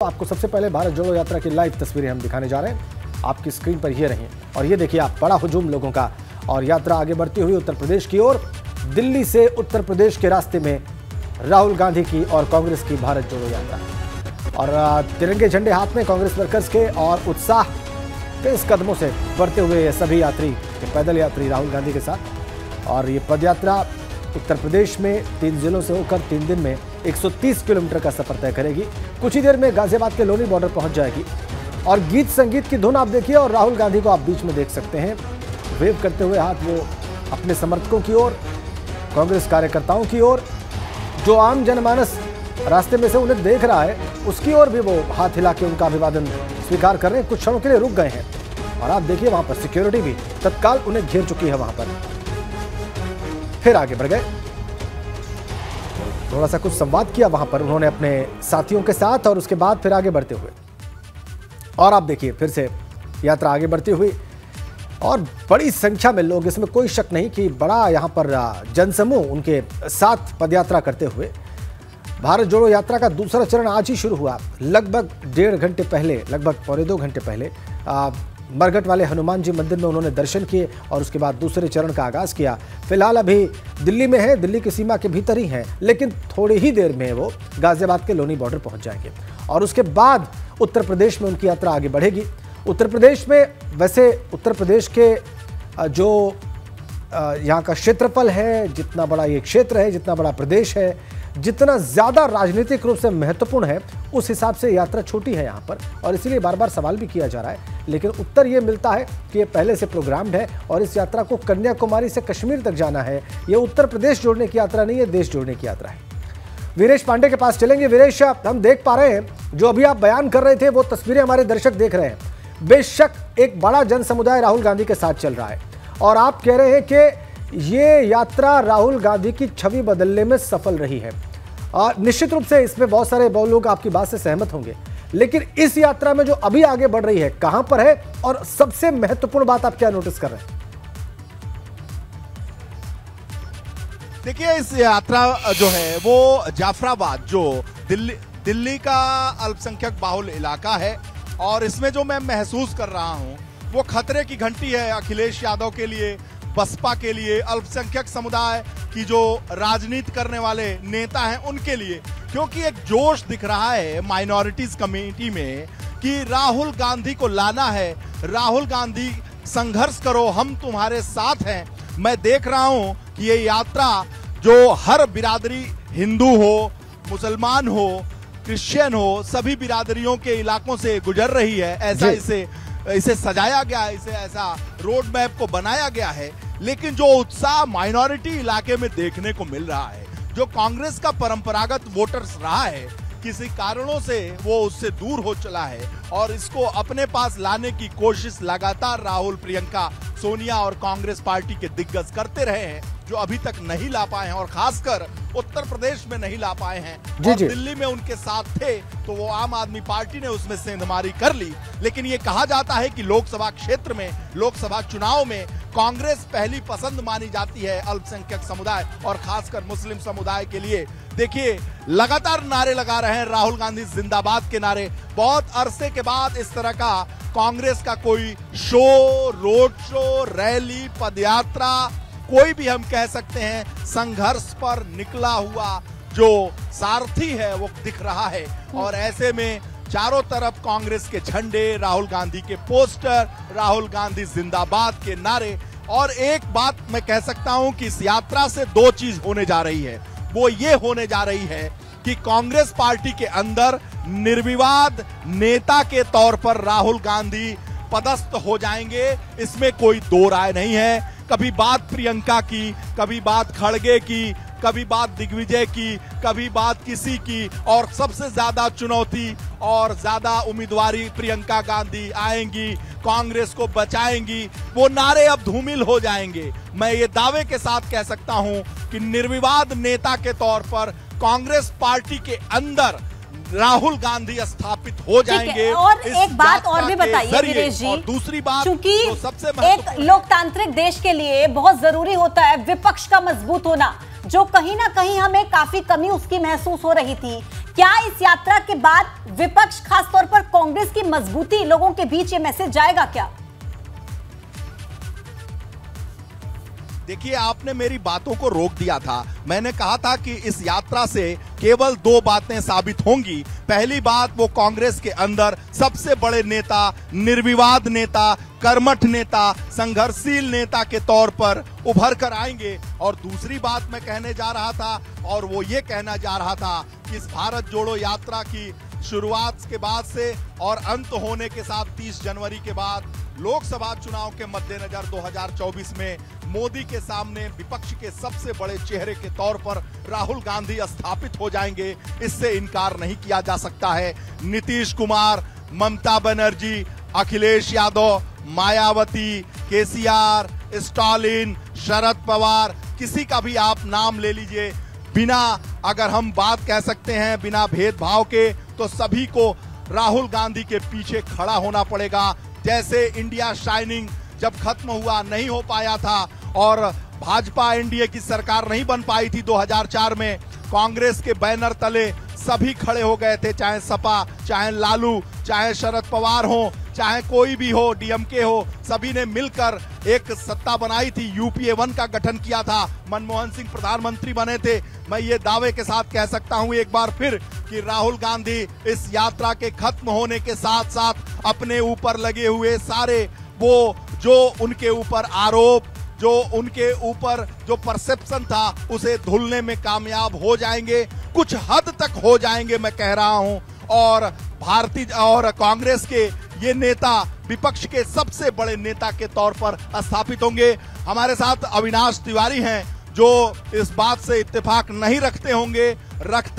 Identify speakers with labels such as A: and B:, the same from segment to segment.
A: आपको सबसे पहले भारत जोड़ो यात्रा की लाइव तस्वीरें हम दिखाने जा रहे हैं। आपकी स्क्रीन पर ये रही और ये देखिए आप, बड़ा हुजूम लोगों का और यात्रा आगे बढ़ती हुई उत्तर प्रदेश की ओर। दिल्ली से उत्तर प्रदेश के रास्ते में राहुल गांधी की और कांग्रेस की भारत जोड़ो यात्रा और तिरंगे झंडे हाथ में कांग्रेस वर्कर्स के और उत्साह तेज कदमों से बढ़ते हुए ये सभी यात्री, पैदल यात्री राहुल गांधी के साथ। और ये पदयात्रा उत्तर प्रदेश में 3 जिलों से होकर 3 दिन में 130 किलोमीटर का सफर तय करेगी। कुछ ही देर में गाजियाबाद के लोनी बॉर्डर पहुंच जाएगी और गीत संगीत की धुन आप देखिए और राहुल गांधी को आप बीच में देख सकते हैं, वेव करते हुए हाथ वो अपने समर्थकों की ओर, कांग्रेस कार्यकर्ताओं की ओर। जो आम जनमानस रास्ते में से उन्हें देख रहा है उसकी ओर भी वो हाथ हिला के उनका अभिवादन स्वीकार कर रहे हैं। कुछ क्षणों के लिए रुक गए हैं और आप देखिए वहां पर सिक्योरिटी भी तत्काल उन्हें घेर चुकी है। वहां पर फिर आगे बढ़ गए, थोड़ा सा कुछ संवाद किया वहां पर उन्होंने अपने साथियों के साथ और उसके बाद फिर आगे बढ़ते हुए। और आप देखिए फिर से यात्रा आगे बढ़ती हुई और बड़ी संख्या में लोग, इसमें कोई शक नहीं कि बड़ा यहां पर जनसमूह उनके साथ पदयात्रा करते हुए। भारत जोड़ो यात्रा का दूसरा चरण आज ही शुरू हुआ। लगभग 1.5 घंटे पहले, लगभग पौने 2 घंटे पहले मरघट वाले हनुमान जी मंदिर में उन्होंने दर्शन किए और उसके बाद दूसरे चरण का आगाज किया। फिलहाल अभी दिल्ली में है, दिल्ली की सीमा के भीतर ही हैं, लेकिन थोड़ी ही देर में वो गाजियाबाद के लोनी बॉर्डर पहुंच जाएंगे और उसके बाद उत्तर प्रदेश में उनकी यात्रा आगे बढ़ेगी। उत्तर प्रदेश में, वैसे उत्तर प्रदेश के जो यहाँ का क्षेत्रफल है, जितना बड़ा ये क्षेत्र है, जितना बड़ा प्रदेश है, जितना ज्यादा राजनीतिक रूप से महत्वपूर्ण है, उस हिसाब से यात्रा छोटी है यहाँ पर और इसीलिए बार बार सवाल भी किया जा रहा है। लेकिन उत्तर ये मिलता है कि ये पहले से प्रोग्राम्ड है और इस यात्रा को कन्याकुमारी से कश्मीर तक जाना है। ये उत्तर प्रदेश जोड़ने की यात्रा नहीं है, देश जोड़ने की यात्रा है। वीरेश पांडे के पास चलेंगे। वीरेश, हम देख पा रहे हैं जो अभी आप बयान कर रहे थे वो तस्वीरें हमारे दर्शक देख रहे हैं। बेशक एक बड़ा जन समुदाय राहुल गांधी के साथ चल रहा है और आप कह रहे हैं कि ये यात्रा राहुल गांधी की छवि बदलने में सफल रही है और निश्चित रूप से इसमें बहुत सारे लोग आपकी बात से सहमत होंगे। लेकिन इस यात्रा में जो अभी आगे बढ़ रही है कहां पर है और सबसे महत्वपूर्ण बात आप क्या नोटिस कर रहे हैं?
B: देखिए, इस यात्रा जो है वो जाफराबाद, जो दिल्ली का अल्पसंख्यक बाहुल इलाका है और इसमें जो मैं महसूस कर रहा हूं वो खतरे की घंटी है अखिलेश यादव के लिए, बसपा के लिए, अल्पसंख्यक समुदाय की जो राजनीति करने वाले नेता हैं उनके लिए, क्योंकि एक जोश दिख रहा है माइनॉरिटीज कम्युनिटी में कि राहुल गांधी को लाना है। राहुल गांधी, संघर्ष करो, हम तुम्हारे साथ हैं। मैं देख रहा हूं कि ये यात्रा जो हर बिरादरी, हिंदू हो, मुसलमान हो, क्रिश्चियन हो, सभी बिरादरियों के इलाकों से गुजर रही है। ऐसा इसे सजाया गया है, इसे ऐसा रोड मैप को बनाया गया है। लेकिन जो उत्साह माइनॉरिटी इलाके में देखने को मिल रहा है, जो कांग्रेस का परंपरागत वोटर्स रहा है, किसी कारणों से वो उससे दूर हो चला है और इसको अपने पास लाने की कोशिश लगातार राहुल, प्रियंका, सोनिया और कांग्रेस पार्टी के दिग्गज करते रहे हैं, जो अभी तक नहीं ला पाए हैं और खासकर उत्तर प्रदेश में नहीं ला पाए हैं। और दिल्ली में उनके साथ थे तो वो आम आदमी पार्टी ने उसमें सेंधमारी कर ली। लेकिन ये कहा जाता है कि लोकसभा क्षेत्र में, लोकसभा चुनाव में कांग्रेस पहली पसंद मानी जाती है अल्पसंख्यक समुदाय और खासकर मुस्लिम समुदाय के लिए। देखिए, लगातार नारे लगा रहे हैं राहुल गांधी जिंदाबाद के नारे। बहुत अरसे के बाद इस तरह का कांग्रेस का कोई शो, रोड शो, रैली, पदयात्रा, कोई भी हम कह सकते हैं, संघर्ष पर निकला हुआ जो सारथी है वो दिख रहा है। और ऐसे में चारों तरफ कांग्रेस के झंडे, राहुल गांधी के पोस्टर, राहुल गांधी जिंदाबाद के नारे। और एक बात मैं कह सकता हूं कि इस यात्रा से 2 चीज होने जा रही है। वो ये होने जा रही है कि कांग्रेस पार्टी के अंदर निर्विवाद नेता के तौर पर राहुल गांधी पदस्थ हो जाएंगे, इसमें कोई 2 राय नहीं है। कभी बात प्रियंका की, कभी बात खड़गे की, कभी बात दिग्विजय की, कभी बात किसी की, और सबसे ज्यादा चुनौती और ज्यादा उम्मीदवारी प्रियंका गांधी आएंगी, कांग्रेस को बचाएंगी। वो नारे अब धूमिल हो जाएंगे। मैं ये दावे के साथ कह सकता हूं कि निर्विवाद नेता के तौर पर कांग्रेस पार्टी के अंदर राहुल गांधी स्थापित हो जाएंगे।
C: और एक बात और भी बताइए वीरेश जी,
B: और दूसरी बात,
C: क्योंकि
B: सबसे
C: एक लोकतांत्रिक देश के लिए बहुत जरूरी होता है विपक्ष का मजबूत होना। जो कहीं ना कहीं हमें काफी कमी उसकी महसूस हो रही थी। क्या इस यात्रा के बाद विपक्ष, खासतौर पर कांग्रेस की मजबूती, लोगों के बीच ये मैसेज जाएगा क्या?
B: देखिए, आपने मेरी बातों को रोक दिया था। मैंने कहा था कि इस यात्रा से केवल दो बातें साबित होंगी। पहली बात, वो कांग्रेस के अंदर सबसे बड़े नेता, निर्विवाद नेता, कर्मठ नेता, संघर्षशील नेता के तौर पर उभर कर आएंगे। और दूसरी बात मैं कहने जा रहा था, और वो ये कहना जा रहा था कि इस भारत जोड़ो यात्रा की शुरुआत के बाद से और अंत होने के साथ 30 जनवरी के बाद लोकसभा चुनाव के मद्देनजर 2024 में मोदी के सामने विपक्ष के सबसे बड़े चेहरे के तौर पर राहुल गांधी स्थापित हो जाएंगे। इससे इनकार नहीं किया जा सकता है। नीतीश कुमार, ममता बनर्जी, अखिलेश यादव, मायावती, केसीआर, स्टालिन, शरद पवार, किसी का भी आप नाम ले लीजिए, बिना, अगर हम बात कह सकते हैं बिना भेदभाव के, तो सभी को राहुल गांधी के पीछे खड़ा होना पड़ेगा। जैसे इंडिया शाइनिंग जब खत्म हुआ, नहीं हो पाया था, और भाजपा एनडीए की सरकार नहीं बन पाई थी 2004 में, कांग्रेस के बैनर तले सभी खड़े हो गए थे, चाहे सपा, चाहे लालू, चाहे शरद पवार हो, चाहे कोई भी हो, डीएमके हो, सभी ने मिलकर एक सत्ता बनाई थी। यूपीए 1 का गठन किया था, मनमोहन सिंह प्रधानमंत्री बने थे। मैं ये दावे के साथ कह सकता हूं एक बार फिर कि राहुल गांधी इस यात्रा के खत्म होने के साथ साथ अपने ऊपर लगे हुए सारे वो जो उनके ऊपर आरोप, जो उनके ऊपर जो परसेप्शन था, उसे धुलने में कामयाब हो जाएंगे, कुछ हद तक हो जाएंगे मैं कह रहा हूं। और भारतीय और कांग्रेस के ये नेता विपक्ष के सबसे बड़े नेता के तौर पर स्थापित होंगे। हमारे साथ अविनाश तिवारी हैं, जो इस बात से इत्तेफाक नहीं रखते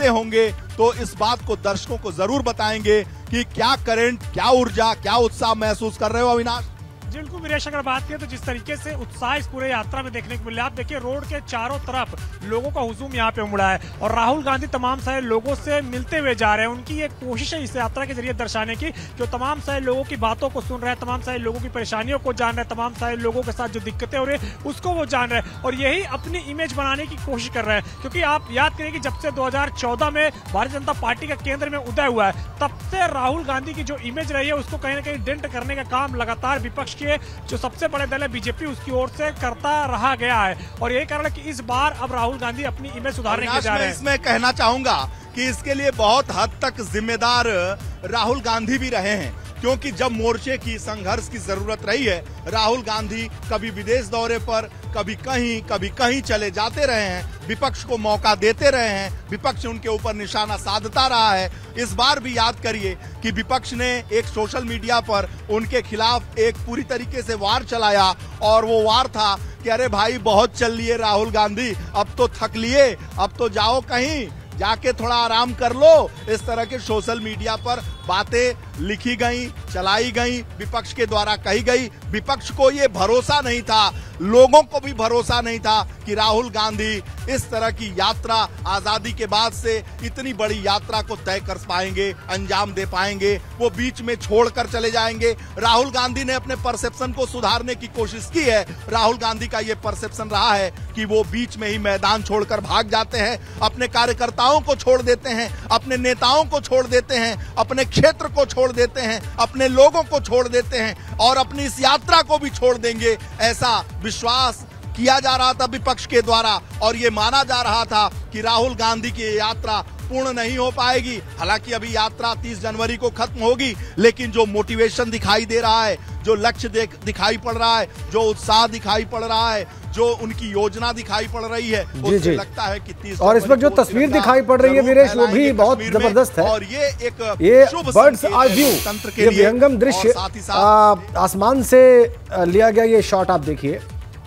B: होंगे तो इस बात को दर्शकों को जरूर बताएंगे कि क्या करंट, क्या ऊर्जा, क्या उत्साह महसूस कर रहे हो अविनाश?
D: बिल्कुल वीरेश, अगर बात करें तो जिस तरीके से उत्साह इस पूरे यात्रा में देखने को मिला, आप देखिए रोड के चारों तरफ लोगों का हुजूम यहाँ पे उमड़ा है और राहुल गांधी तमाम सारे लोगों से मिलते हुए जा रहे हैं। उनकी एक कोशिश है इस यात्रा के जरिए दर्शाने की कि वो तमाम सारे लोगों की बातों को सुन रहे हैं, तमाम सारे लोगों की परेशानियों को जान रहे हैं, तमाम सारे लोगों के साथ जो दिक्कतें हो रही है उसको वो जान रहे हैं और यही अपनी इमेज बनाने की कोशिश कर रहे हैं। क्योंकि आप याद करें कि जब से 2014 में भारतीय जनता पार्टी का केंद्र में उदय हुआ है, तब से राहुल गांधी की जो इमेज रही है उसको कहीं ना कहीं डेंट करने का काम लगातार विपक्ष के जो सबसे बड़े दल है बीजेपी, उसकी ओर से करता रहा गया है। और यही कारण है कि इस बार अब राहुल गांधी अपनी इमेज सुधारने के जा रहे हैं।
B: इसमें कहना चाहूंगा कि इसके लिए बहुत हद तक जिम्मेदार राहुल गांधी भी रहे हैं, क्योंकि जब मोर्चे की संघर्ष की जरूरत रही है, राहुल गांधी कभी विदेश दौरे पर, कभी कहीं चले जाते रहे हैं, विपक्ष को मौका देते रहे हैं, विपक्ष उनके ऊपर निशाना साधता रहा है। इस बार भी याद करिए कि विपक्ष ने एक सोशल मीडिया पर उनके खिलाफ एक पूरी तरीके से वार चलाया, और वो वार था कि अरे भाई बहुत चल लिए राहुल गांधी, अब तो थक लिए, अब तो जाओ कहीं जाके थोड़ा आराम कर लो। इस तरह के सोशल मीडिया पर बातें लिखी गई, चलाई गई, विपक्ष के द्वारा कही गई। विपक्ष को ये भरोसा नहीं था, लोगों को भी भरोसा नहीं था कि राहुल गांधी इस तरह की यात्रा आजादी के बाद से इतनी बड़ी यात्रा को तय कर पाएंगे, अंजाम दे पाएंगे, वो बीच में छोड़कर चले जाएंगे। राहुल गांधी ने अपने परसेप्शन को सुधारने की कोशिश की है। राहुल गांधी का ये परसेप्शन रहा है कि वो बीच में ही मैदान छोड़कर भाग जाते हैं, अपने कार्यकर्ताओं को छोड़ देते हैं, अपने नेताओं को छोड़ देते हैं, अपने क्षेत्र को छोड़ देते हैं, अपने लोगों को छोड़ देते हैं और अपनी इस यात्रा को भी छोड़ देंगे। ऐसा विश्वास किया जा रहा था विपक्ष के द्वारा और ये माना जा रहा था कि राहुल गांधी की यात्रा पूर्ण नहीं हो पाएगी। हालांकि अभी यात्रा 30 जनवरी को खत्म होगी, लेकिन जो मोटिवेशन दिखाई दे रहा है, जो लक्ष्य दिखाई पड़ रहा है, जो उत्साह दिखाई पड़ रहा है, जो उनकी योजना दिखाई पड़ रही है, उससे लगता है कि 30
A: और इसमें जो तस्वीर दिखाई पड़ रही है वीरेश, वो भी बहुत जबरदस्त है।
B: और ये शुभ
A: बर्ड्स आई व्यू, ये विहंगम दृश्य आसमान से लिया गया ये शॉट आप देखिए,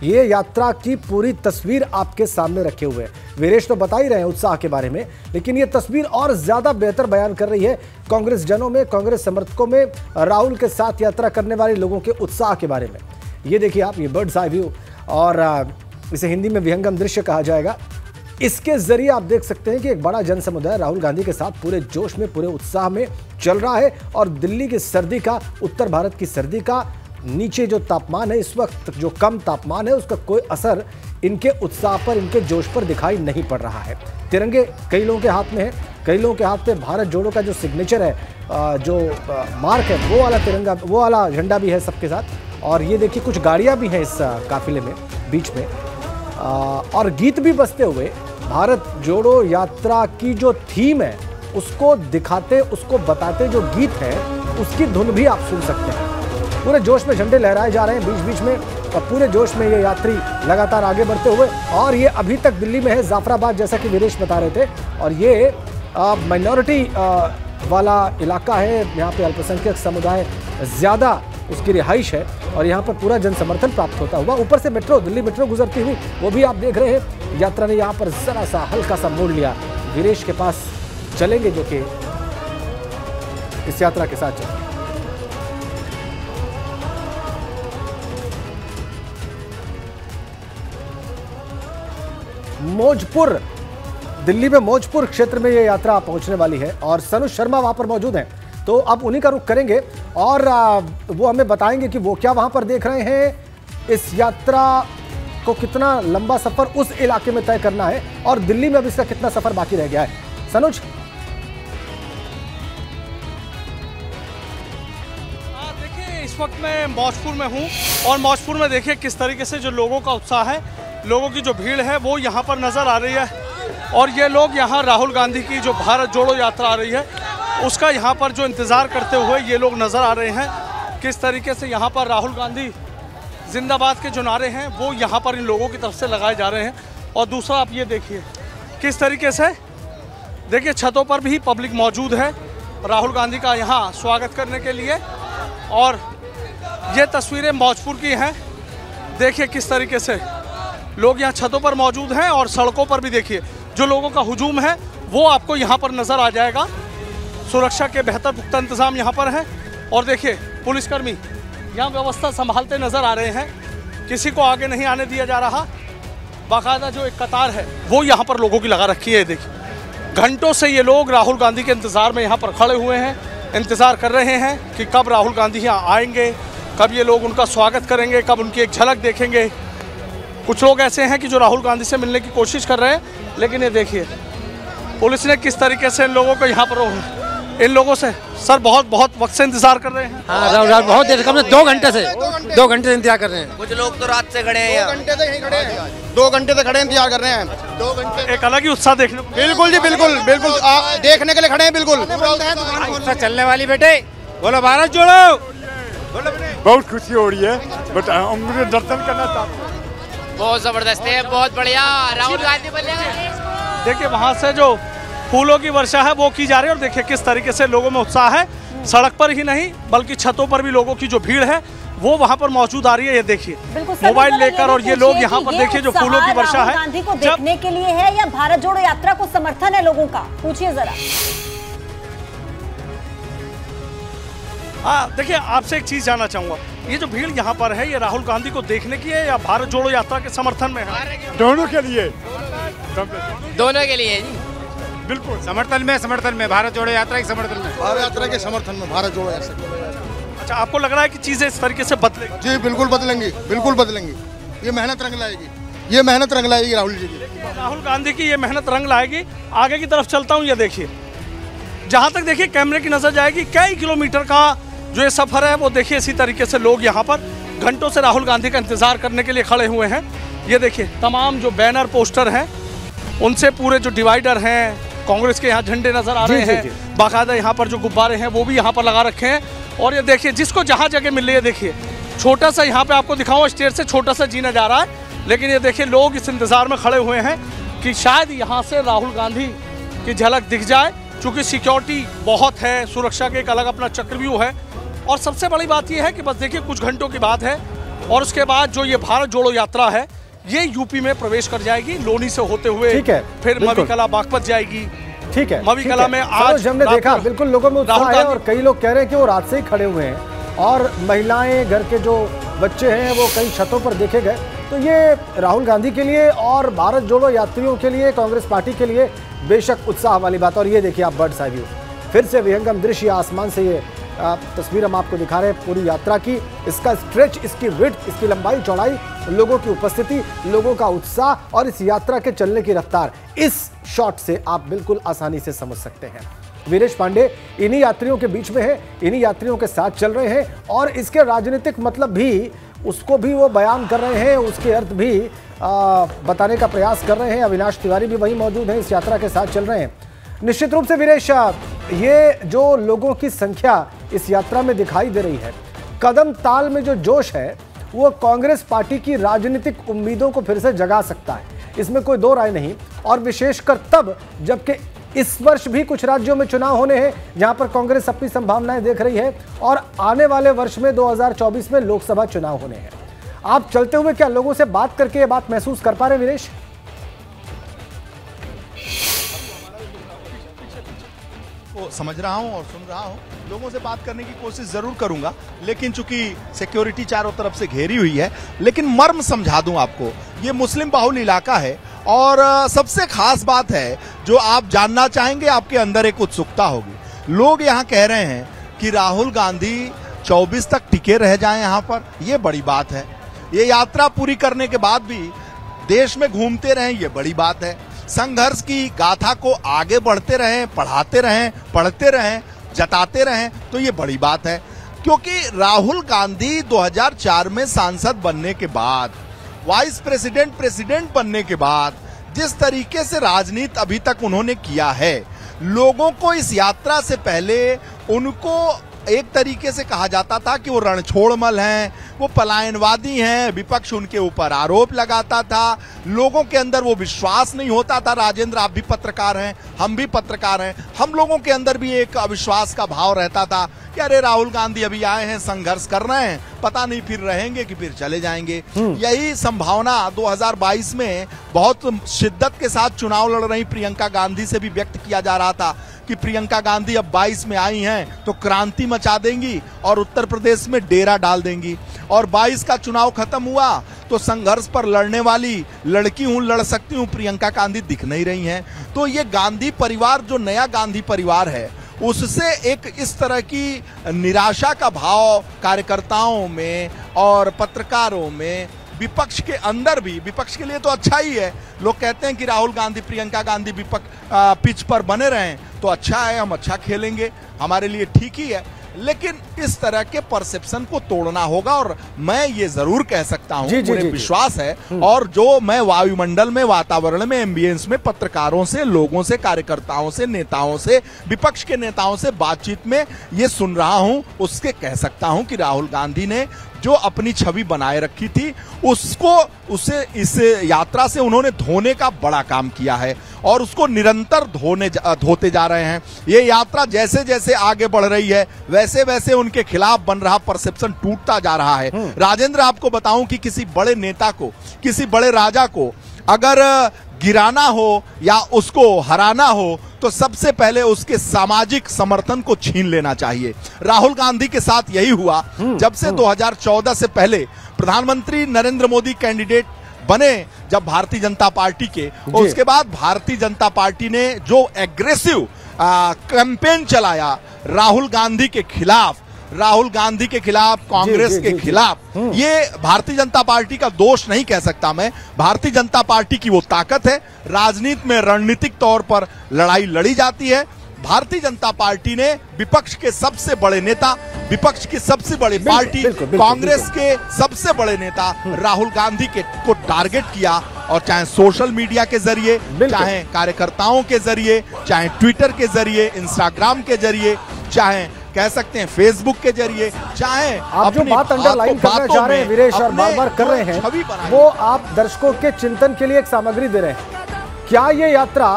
A: ये यात्रा की पूरी तस्वीर आपके सामने रखे हुए हैं। वीरेश तो बता ही रहे हैं उत्साह के बारे में, लेकिन ये तस्वीर और ज्यादा बेहतर बयान कर रही है कांग्रेस जनों में, कांग्रेस समर्थकों में, राहुल के साथ यात्रा करने वाले लोगों के उत्साह के बारे में। ये देखिए आप, ये बर्ड्स आई व्यू, और इसे हिंदी में विहंगम दृश्य कहा जाएगा। इसके जरिए आप देख सकते हैं कि एक बड़ा जन समुदाय राहुल गांधी के साथ पूरे जोश में, पूरे उत्साह में चल रहा है और दिल्ली की सर्दी का, उत्तर भारत की सर्दी का नीचे जो तापमान है इस वक्त, जो कम तापमान है, उसका कोई असर इनके उत्साह पर, इनके जोश पर दिखाई नहीं पड़ रहा है। तिरंगे कई लोगों के हाथ में है, कई लोगों के हाथ पे भारत जोड़ो का जो सिग्नेचर है, जो मार्क है, वो वाला तिरंगा, वो वाला झंडा भी है सबके साथ। और ये देखिए कुछ गाड़ियां भी हैं इस काफिले में बीच में, और गीत भी बजते हुए भारत जोड़ो यात्रा की जो थीम है उसको दिखाते, उसको बताते जो गीत है उसकी धुन भी आप सुन सकते हैं। पूरे जोश में झंडे लहराए जा रहे हैं बीच बीच में, और पूरे जोश में ये यात्री लगातार आगे बढ़ते हुए, और ये अभी तक दिल्ली में है, जाफराबाद, जैसा कि वीरेश बता रहे थे। और ये माइनॉरिटी वाला इलाका है, यहाँ पे अल्पसंख्यक समुदाय ज़्यादा उसकी रिहाइश है, और यहाँ पर पूरा जन समर्थन प्राप्त होता हुआ, ऊपर से मेट्रो, दिल्ली मेट्रो गुजरती हुई, वो भी आप देख रहे हैं। यात्रा ने यहाँ पर जरा सा हल्का सा मोड़ लिया। वीरेश के पास चलेंगे जो कि इस यात्रा के साथ चलेंगे। मौजपुर, दिल्ली में मौजपुर क्षेत्र में ये यात्रा पहुंचने वाली है, और सनुज शर्मा वहां पर मौजूद हैं, तो अब उन्हीं का रुख करेंगे और वो हमें बताएंगे कि वो क्या वहां पर देख रहे हैं। इस यात्रा को कितना लंबा सफर उस इलाके में तय करना है, और दिल्ली में अब इसका कितना सफर बाकी रह गया है। सनुज,
E: देखिए इस वक्त मैं मौजपुर में हूं, और मौजपुर में देखिए किस तरीके से जो लोगों का उत्साह है, लोगों की जो भीड़ है वो यहाँ पर नज़र आ रही है। और ये लोग यहाँ राहुल गांधी की जो भारत जोड़ो यात्रा आ रही है उसका यहाँ पर जो इंतज़ार करते हुए ये लोग नज़र आ रहे हैं। किस तरीके से यहाँ पर राहुल गांधी जिंदाबाद के जो नारे हैं वो यहाँ पर इन लोगों की तरफ से लगाए जा रहे हैं। और दूसरा आप ये देखिए किस तरीके से, देखिए छतों पर भी पब्लिक मौजूद है राहुल गांधी का यहाँ स्वागत करने के लिए। और ये तस्वीरें मौजपुर की हैं, देखिए किस तरीके से लोग यहाँ छतों पर मौजूद हैं, और सड़कों पर भी देखिए जो लोगों का हुजूम है वो आपको यहाँ पर नज़र आ जाएगा। सुरक्षा के बेहतर पुख्ता इंतजाम यहाँ पर है, और देखिए पुलिसकर्मी यहाँ व्यवस्था संभालते नज़र आ रहे हैं, किसी को आगे नहीं आने दिया जा रहा। बाकायदा जो एक कतार है वो यहाँ पर लोगों की लगा रखी है। देखिए घंटों से ये लोग राहुल गांधी के इंतज़ार में यहाँ पर खड़े हुए हैं, इंतज़ार कर रहे हैं कि कब राहुल गांधी यहाँ आएंगे, कब ये लोग उनका स्वागत करेंगे, कब उनकी एक झलक देखेंगे। कुछ लोग ऐसे हैं कि जो राहुल गांधी से मिलने की कोशिश कर रहे हैं, लेकिन ये देखिए पुलिस ने किस तरीके से इन लोगों को यहाँ पर, इन लोगों से सर बहुत वक्त से इंतजार कर रहे हैं।
F: हाँ राहुल बहुत देर, कम से 2 घंटे से 2 घंटे से इंतजार कर रहे हैं।
G: कुछ लोग तो रात से खड़े हैं,
H: 2 घंटे से यहीं खड़े हैं, 2 घंटे से खड़े इंतजार कर रहे हैं। 2 घंटे
E: एक अलग ही उत्साह देखने को,
H: बिल्कुल जी, बिल्कुल बिल्कुल देखने के लिए खड़े हैं। बिल्कुल
F: चलने वाली बेटे, बोलो भारत जोड़ो।
I: बहुत खुशी हो रही है, बट मुझे दर्शन करना चाहते हैं।
G: बहुत जबरदस्त है, बहुत बढ़िया, राहुल गांधी बनेगा।
E: देखिए वहाँ से जो फूलों की वर्षा है वो की जा रही है, और देखिए किस तरीके से लोगों में उत्साह है। सड़क पर ही नहीं बल्कि छतों पर भी लोगों की जो भीड़ है वो वहाँ पर मौजूद आ रही है। ये देखिए मोबाइल लेकर, और ये लोग यहाँ पर देखिए जो फूलों की वर्षा है,
C: गांधी को देखने के लिए है या भारत जोड़ो यात्रा को समर्थन है लोगों का, पूछिए जरा।
E: हाँ देखिए आपसे एक चीज जानना चाहूंगा, ये जो भीड़ यहाँ पर है ये राहुल गांधी को देखने की है या भारत जोड़ो यात्रा के समर्थन में है?
I: दोनों के लिए,
G: दोनों के लिए जी,
I: बिल्कुल
F: समर्थन में भारत जोड़ो यात्रा के समर्थन में,
H: भारत यात्रा के समर्थन में भारत जोड़ो यात्रा।
E: अच्छा, आपको लग रहा है कि चीजें इस तरीके से बदलेंगी?
H: जी बिल्कुल बदलेंगी, बिल्कुल बदलेंगी। ये मेहनत रंग लाएगी, ये मेहनत रंग लाएगी राहुल जी की।
E: राहुल गांधी की ये मेहनत रंग लाएगी। आगे की तरफ चलता हूँ, ये देखिए जहाँ तक देखिए कैमरे की नजर जाएगी, कई किलोमीटर का जो ये सफर है वो देखिए इसी तरीके से लोग यहाँ पर घंटों से राहुल गांधी का इंतजार करने के लिए खड़े हुए हैं। ये देखिए तमाम जो बैनर पोस्टर हैं उनसे पूरे जो डिवाइडर हैं, कांग्रेस के यहाँ झंडे नजर आ रहे हैं, बाकायदा यहाँ पर जो गुब्बारे हैं वो भी यहाँ पर लगा रखे हैं। और ये देखिए जिसको जहाँ जगह मिल रही है, देखिए छोटा सा यहाँ पे आपको दिखाऊं, स्टेज से छोटा सा जीना जा रहा है, लेकिन ये देखिए लोग इस इंतजार में खड़े हुए हैं कि शायद यहाँ से राहुल गांधी की झलक दिख जाए। चूँकि सिक्योरिटी बहुत है, सुरक्षा के एक अलग अपना चक्रव्यूह है, और सबसे बड़ी बात यह है कि बस देखिए कुछ घंटों की बात है और उसके बाद जो ये भारत जोड़ो यात्रा है ये यूपी में प्रवेश कर जाएगी, लोनी से होते हुए फिर मवी कला बागपत जाएगी।
A: ठीक है,
E: मवी कला में आज
A: हमने देखा बिल्कुल लोगों में उत्साह है, और कई लोग कह रहे हैं कि वो रात से ही खड़े हुए हैं, और महिलाएं, घर के जो बच्चे हैं वो कई छतों पर देखे गए। तो ये राहुल गांधी के लिए और भारत जोड़ो यात्रियों के लिए, कांग्रेस पार्टी के लिए बेशक उत्साह वाली बात। और ये देखिए आप बर्ड्स आई व्यू, फिर से विहंगम दृश्य, आसमान से ये तस्वीर हम आपको दिखा रहे हैं पूरी यात्रा की। इसका स्ट्रेच, इसकी विड्थ, इसकी लंबाई चौड़ाई, लोगों की उपस्थिति, लोगों का उत्साह और इस यात्रा के चलने की रफ्तार, इस शॉट से आप बिल्कुल आसानी से समझ सकते हैं। वीरेश पांडे इन्हीं यात्रियों के बीच में है, इन्हीं यात्रियों के साथ चल रहे हैं और इसके राजनीतिक मतलब भी उसको भी वो बयान कर रहे हैं, उसके अर्थ भी बताने का प्रयास कर रहे हैं। अविनाश तिवारी भी वहीं मौजूद हैं, इस यात्रा के साथ चल रहे हैं। निश्चित रूप से वीरेश, ये जो लोगों की संख्या इस यात्रा में दिखाई दे रही है, कदम ताल में जो जोश है वो कांग्रेस पार्टी की राजनीतिक उम्मीदों को फिर से जगा सकता है, इसमें कोई दो राय नहीं। और विशेषकर तब जबकि इस वर्ष भी कुछ राज्यों में चुनाव होने हैं जहां पर कांग्रेस अपनी संभावनाएं देख रही है और आने वाले वर्ष में 2024 में लोकसभा चुनाव होने हैं। आप चलते हुए क्या लोगों से बात करके ये बात महसूस कर पा रहे हैं वीरेश?
B: समझ रहा हूं और सुन रहा हूं, लोगों से बात करने की कोशिश जरूर करूंगा, लेकिन चूंकि सिक्योरिटी चारों तरफ से घेरी हुई है। लेकिन मर्म समझा दूं आपको, ये मुस्लिम बाहुल इलाका है और सबसे खास बात है जो आप जानना चाहेंगे, आपके अंदर एक उत्सुकता होगी। लोग यहां कह रहे हैं कि राहुल गांधी 24 तक टिके रह जाएं यहां पर, यह बड़ी बात है। ये यात्रा पूरी करने के बाद भी देश में घूमते रहें, ये बड़ी बात है। संघर्ष की गाथा को आगे बढ़ते रहें, पढ़ाते रहें, पढ़ते रहें, जताते रहें, तो ये बड़ी बात है। क्योंकि राहुल गांधी 2004 में सांसद बनने के बाद, वाइस प्रेसिडेंट बनने के बाद जिस तरीके से राजनीति अभी तक उन्होंने किया है, लोगों को इस यात्रा से पहले उनको एक तरीके से कहा जाता था कि वो रणछोड़मल हैं, वो पलायनवादी हैं, विपक्ष उनके ऊपर आरोप लगाता था, लोगों के अंदर वो विश्वास नहीं होता था। राजेंद्र, आप भी पत्रकार हैं, हम भी पत्रकार हैं, हम लोगों के अंदर भी एक अविश्वास का भाव रहता था कि अरे राहुल गांधी अभी आए हैं, संघर्ष कर रहे हैं, पता नहीं फिर रहेंगे कि फिर चले जाएंगे। यही संभावना 2022 में बहुत शिद्दत के साथ चुनाव लड़ रही प्रियंका गांधी से भी व्यक्त किया जा रहा था कि प्रियंका गांधी अब 22 में आई हैं तो क्रांति मचा देंगी और उत्तर प्रदेश में डेरा डाल देंगी। और 22 का चुनाव खत्म हुआ तो संघर्ष पर लड़ने वाली लड़की हूं, लड़ सकती हूं, प्रियंका गांधी दिख नहीं रही हैं। तो ये गांधी परिवार, जो नया गांधी परिवार है, उससे एक इस तरह की निराशा का भाव कार्यकर्ताओं में और पत्रकारों में, विपक्ष के अंदर भी, विपक्ष के लिए तो अच्छा ही है, लोग कहते हैं कि राहुल गांधी, प्रियंका गांधी पिच पर बने रहें तो अच्छा है, हम अच्छा खेलेंगे, हमारे लिए ठीक ही है। लेकिन इस तरह के परसेप्शन को तोड़ना होगा और मैं ये जरूर कह सकता हूं, मुझे विश्वास है और जो मैं वायुमंडल में, वातावरण में, एम्बियंस में पत्रकारों से, लोगों से, कार्यकर्ताओं से, नेताओं से, विपक्ष के नेताओं से बातचीत में ये सुन रहा हूं, उसके कह सकता हूं कि राहुल गांधी ने जो अपनी छवि बनाए रखी थी उसे इस यात्रा से उन्होंने धोने का बड़ा काम किया है और उसको निरंतर धोते जा रहे हैं। ये यात्रा जैसे जैसे आगे बढ़ रही है वैसे वैसे उनके खिलाफ बन रहा परसेप्शन टूटता जा रहा है। राजेंद्र, आपको बताऊं कि किसी बड़े नेता को, किसी बड़े राजा को अगर गिराना हो या उसको हराना हो तो सबसे पहले उसके सामाजिक समर्थन को छीन लेना चाहिए। राहुल गांधी के साथ यही हुआ। जब से 2014 से पहले प्रधानमंत्री नरेंद्र मोदी कैंडिडेट बने जब भारतीय जनता पार्टी के, और उसके बाद भारतीय जनता पार्टी ने जो एग्रेसिव कैंपेन चलाया राहुल गांधी के खिलाफ, राहुल गांधी के खिलाफ, कांग्रेस के खिलाफ, ये भारतीय जनता पार्टी का दोष नहीं कह सकता मैं। भारतीय जनता पार्टी की वो ताकत है, राजनीति में रणनीतिक तौर पर लड़ाई लड़ी जाती है। भारतीय जनता पार्टी ने विपक्ष के सबसे बड़े नेता, विपक्ष की सबसे बड़ी पार्टी कांग्रेस के सबसे बड़े नेता राहुल गांधी को टारगेट किया, और चाहे सोशल मीडिया के जरिए, चाहे कार्यकर्ताओं के जरिए, चाहे ट्विटर के जरिए, इंस्टाग्राम के जरिए, चाहे कह सकते हैं फेसबुक के जरिए, चाहे
A: आप जो बात अंडरलाइन करना चाह रहे हैं वीरेश और बार बार कर रहे हैं, वो आप दर्शकों के चिंतन के लिए एक सामग्री दे रहे हैं। क्या ये यात्रा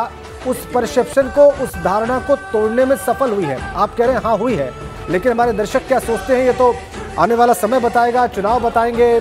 A: उस परसेप्शन को, उस धारणा को तोड़ने में सफल हुई है? आप कह रहे हैं हाँ हुई है, लेकिन हमारे दर्शक क्या सोचते हैं ये तो आने वाला समय बताएगा, चुनाव बताएंगे।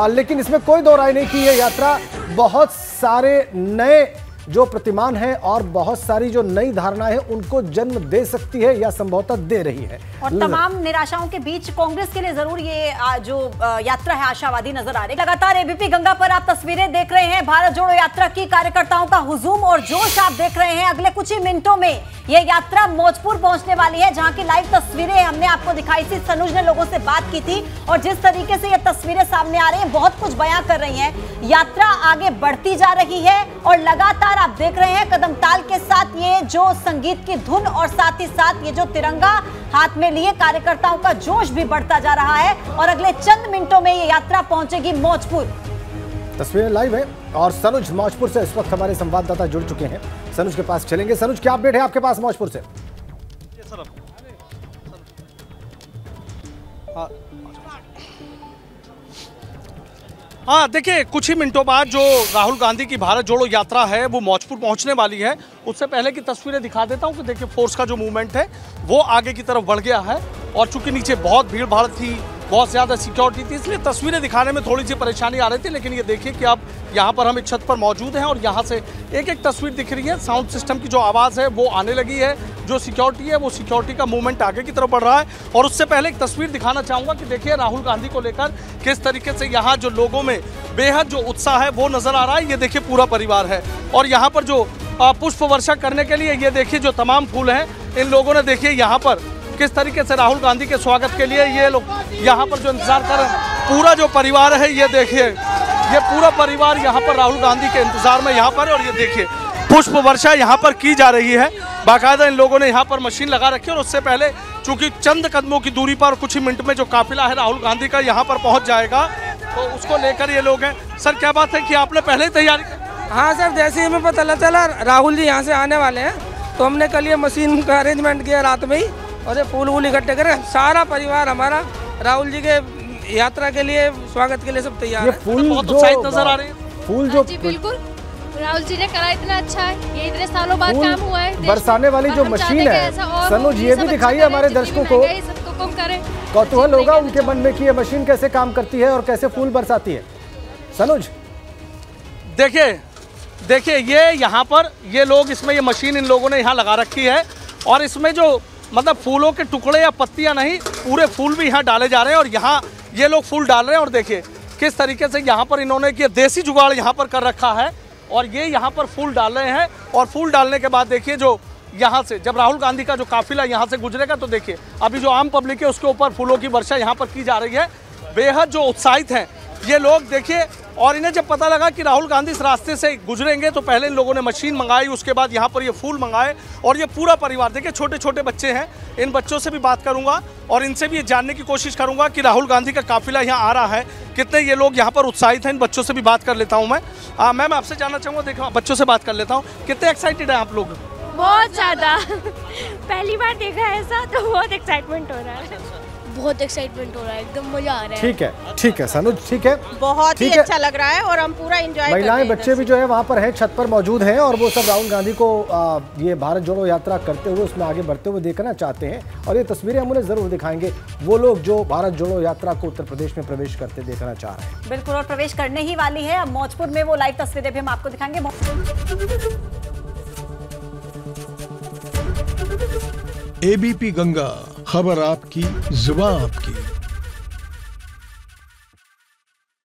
A: लेकिन इसमें कोई दो राय नहीं कि ये यात्रा बहुत सारे नए जो प्रतिमान है और बहुत सारी जो नई धारणाएं हैं उनको जन्म दे सकती है या संभवतः दे रही है।
C: और तमाम निराशाओं के बीच कांग्रेस के लिए जरूर ये जो यात्रा है आशावादी नजर आ रही है। लगातार एबीपी गंगा पर आप तस्वीरें देख रहे हैं भारत जोड़ो यात्रा की, कार्यकर्ताओं का हुजूम और जोश आप देख रहे हैं। अगले कुछ ही मिनटों में ये यात्रा मौजपुर पहुंचने वाली है, जहां की लाइव तस्वीरें हमने आपको दिखाई थी। सनुज ने लोगों से बात की थी और जिस तरीके से ये तस्वीरें सामने आ रही हैं बहुत कुछ बयां कर रही हैं। यात्रा आगे बढ़ती जा रही है और लगातार आप देख रहे हैं कदम ताल के साथ ये जो संगीत की धुन और साथ ही साथ ये जो तिरंगा हाथ में लिए कार्यकर्ताओं का जोश भी बढ़ता जा रहा है और अगले चंद मिनटों में ये यात्रा पहुंचेगी मौजपुर।
A: तस्वीरें लाइव है और सनुज मौजपुर से इस वक्त हमारे संवाददाता जुड़ चुके हैं। सनुज के पास चलेंगे। सनुज, क्या अपडेट है आपके पास मौजपुर से?
E: हाँ, देखिए कुछ ही मिनटों बाद जो राहुल गांधी की भारत जोड़ो यात्रा है वो मौजपुर पहुंचने वाली है। उससे पहले की तस्वीरें दिखा देता हूं कि देखिए फोर्स का जो मूवमेंट है वो आगे की तरफ बढ़ गया है और चूंकि नीचे बहुत भीड़ भाड़ थी, बहुत ज़्यादा सिक्योरिटी थी, इसलिए तस्वीरें दिखाने में थोड़ी सी परेशानी आ रही थी। लेकिन ये देखिए कि अब यहाँ पर हम एक छत पर मौजूद हैं और यहाँ से एक एक तस्वीर दिख रही है। साउंड सिस्टम की जो आवाज़ है वो आने लगी है, जो सिक्योरिटी है वो सिक्योरिटी का मूवमेंट आगे की तरफ बढ़ रहा है। और उससे पहले एक तस्वीर दिखाना चाहूँगा कि देखिए राहुल गांधी को लेकर किस तरीके से यहाँ जो लोगों में बेहद जो उत्साह है वो नज़र आ रहा है। ये देखिए पूरा परिवार है और यहाँ पर जो पुष्प वर्षा करने के लिए ये देखिए जो तमाम फूल हैं, इन लोगों ने देखिए यहाँ पर किस तरीके से राहुल गांधी के स्वागत के लिए ये लोग यहाँ पर जो इंतजार कर रहे हैं। पूरा जो परिवार है ये देखिए, ये पूरा परिवार यहाँ पर राहुल गांधी के इंतजार में यहाँ पर है और ये देखिए पुष्प वर्षा यहाँ पर की जा रही है। बाकायदा इन लोगों ने यहाँ पर मशीन लगा रखी है और उससे पहले चूंकि चंद कदमों की दूरी पर कुछ ही मिनट में जो काफिला है राहुल गांधी का यहाँ पर पहुँच जाएगा, तो उसको लेकर ये लोग हैं। सर, क्या बात है कि आपने पहले ही तैयारी?
J: हाँ सर, जैसे ही हमें पता चला राहुल जी यहाँ से आने वाले हैं तो हमने कल ये मशीन का अरेंजमेंट किया रात में ही और ये फूल वूल इकट्ठे करें। सारा परिवार हमारा राहुल जी के यात्रा के लिए स्वागत के लिए सब तैयार है।
A: फूल
E: बहुत उत्साहित नजर आ रहे हैं।
A: फूल जो
K: जी बिल्कुल, राहुल जी ने करा इतना अच्छा है, ये इतने सालों बाद काम हुआ है।
A: बरसाने वाली जो मशीन है सनुज, ये भी दिखाइए हमारे दर्शकों को, कौतूहल होगा उनके मन में कि ये मशीन कैसे काम करती है और कैसे फूल बरसाती है। सनुज
E: देखिए ये यहाँ पर ये लोग, इसमें ये मशीन इन लोगों ने यहाँ लगा रखी है और इसमें जो मतलब फूलों के टुकड़े या पत्तियां नहीं, पूरे फूल भी यहाँ डाले जा रहे हैं और यहाँ ये लोग फूल डाल रहे हैं और देखिए किस तरीके से यहाँ पर इन्होंने ये देसी जुगाड़ यहाँ पर कर रखा है और ये यहाँ पर फूल डाल रहे हैं। और फूल डालने के बाद देखिए जो यहाँ से जब राहुल गांधी का जो काफिला यहाँ से गुजरेगा तो देखिए अभी जो आम पब्लिक है उसके ऊपर फूलों की वर्षा यहाँ पर की जा रही है। बेहद जो उत्साहित हैं ये लोग देखिए। और इन्हें जब पता लगा कि राहुल गांधी इस रास्ते से गुजरेंगे तो पहले इन लोगों ने मशीन मंगाई, उसके बाद यहाँ पर ये फूल मंगाए और ये पूरा परिवार देखिए, छोटे छोटे बच्चे हैं, इन बच्चों से भी बात करूंगा और इनसे भी ये जानने की कोशिश करूंगा कि राहुल गांधी का काफिला यहाँ आ रहा है, कितने ये लोग यहाँ पर उत्साहित हैं। इन बच्चों से भी बात कर लेता हूँ मैं। मैम, आपसे जानना चाहूँगा, देखो बच्चों से बात कर लेता हूँ, कितने एक्साइटेड हैं आप लोग?
K: बहुत ज़्यादा पहली बार देखा है ऐसा, तो बहुत एक्साइटमेंट हो रहा है। बहुत एक्साइटमेंट हो रहा है, एकदम मजा आ रहा है।
A: ठीक है सनुज, ठीक है,
L: बहुत ही अच्छा लग रहा है और हम पूरा एंजॉय कर रहे हैं।
A: महिलाएं बच्चे भी जो है वहाँ पर हैं, छत पर मौजूद हैं और वो सब राहुल गांधी को ये भारत जोड़ो यात्रा करते हुए, उसमें आगे बढ़ते हुए देखना चाहते हैं और ये तस्वीरें हम उन्हें जरूर दिखाएंगे, वो लोग जो भारत जोड़ो यात्रा को उत्तर प्रदेश में प्रवेश करते देखना चाह रहे हैं।
C: बिल्कुल, और प्रवेश करने ही वाली है। अब मौजपुर में वो लाइव तस्वीरें भी हम आपको दिखाएंगे।
M: एबीपी गंगा, खबर आपकी, जुबान आपकी।